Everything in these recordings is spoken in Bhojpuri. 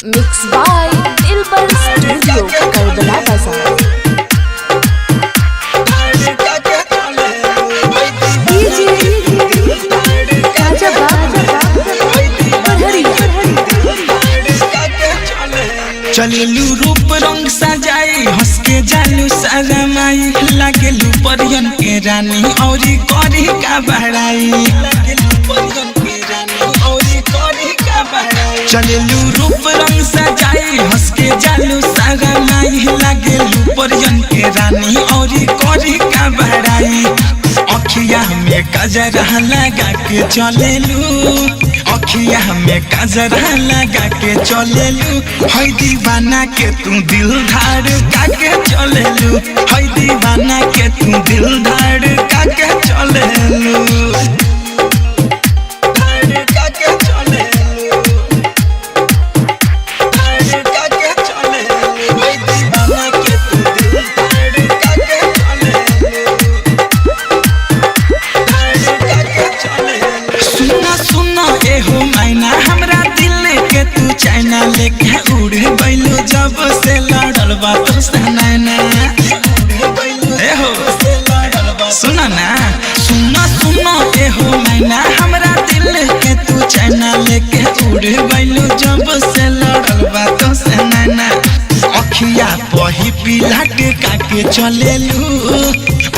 Mixed by Dilbar Studio, Karbala Bazaar. चलेलू रूप रंग सजाई हंस के जालू सजमाई लागेलू परियन के रानी औरी करी का बड़ाई। चलेलू रूप रंग सजाई हंस के जालू सजमाई लागेलू परियन के रानी औरी करी का बड़ाई। अखिया में कजरा लगा के चलेलू अखिया में कजरा लगा के चलेलू है दीवाना के तू दिल धड़का के चलेलू है दीवाना के तू दिल धड़का के चलेलू धड़का के चलेलू धड़का के चलेलू है दीवाना के तू दिल धड़का के चलेलू धड़का के चलेलू। सुना सुना एहो मैना हमरा दिल के तू चाइना लेके उड़ गइलू जब से लड़ल बा तो सनैना एहो सुना ना सुना सुना एहो मैना हमरा दिल के तू चाइना लेके उड़ गइलू जब से लड़ल बा तो सनैना। अखिया पही पिलाट काके चलेलू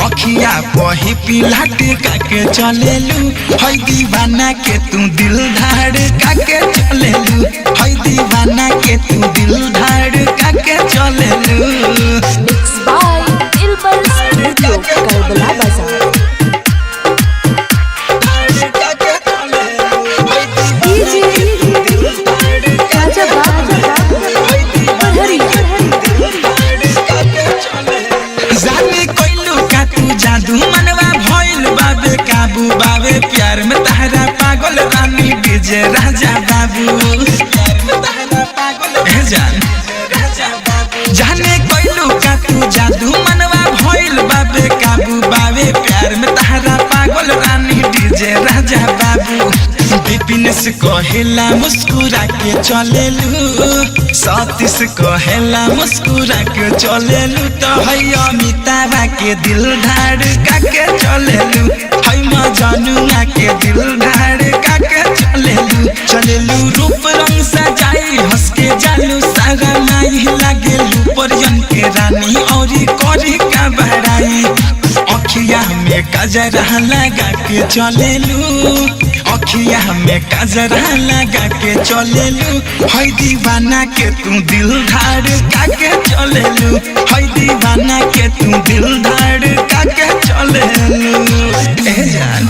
अखिया पही पिलाट काके चलेलू है दीवाना के तू दिल धड़का के चलेलू है दीवाना के तू दिल धड़का के चलेलू। Mixed by Dilbar Studio, Karbala Bazaar. जादू मनवा भइल बाबे काबू बाबे प्यार में तहरा पागल रानी डीजे राजा बाबू जान जाने कोइलू का तू जादू मनवा भइल बाबे काबू बाबे प्यार में तहरा पागल रानी डीजे राजा बाबू। विपिनेश कहेला मुस्कुरा के चलेलू सतीश कहेला मुस्कुरा के चलेलू तो है अमिताभ के दिल धड़का के चलेलू है मजनुआ के दिल धड़का के चलेलू। चलेलू रूप रंग सजाई हंस के जालू सजमाई लागेलू परियन के रानी औरी करी का बड़ाई। अखिया में कजरा लगा के चलेलू अखिया में कजरा लगा के चलेलू है दीवाना के तू दिल धड़का के चलेलू है दीवाना के तू दिल धड़का के चलेलू। ए जान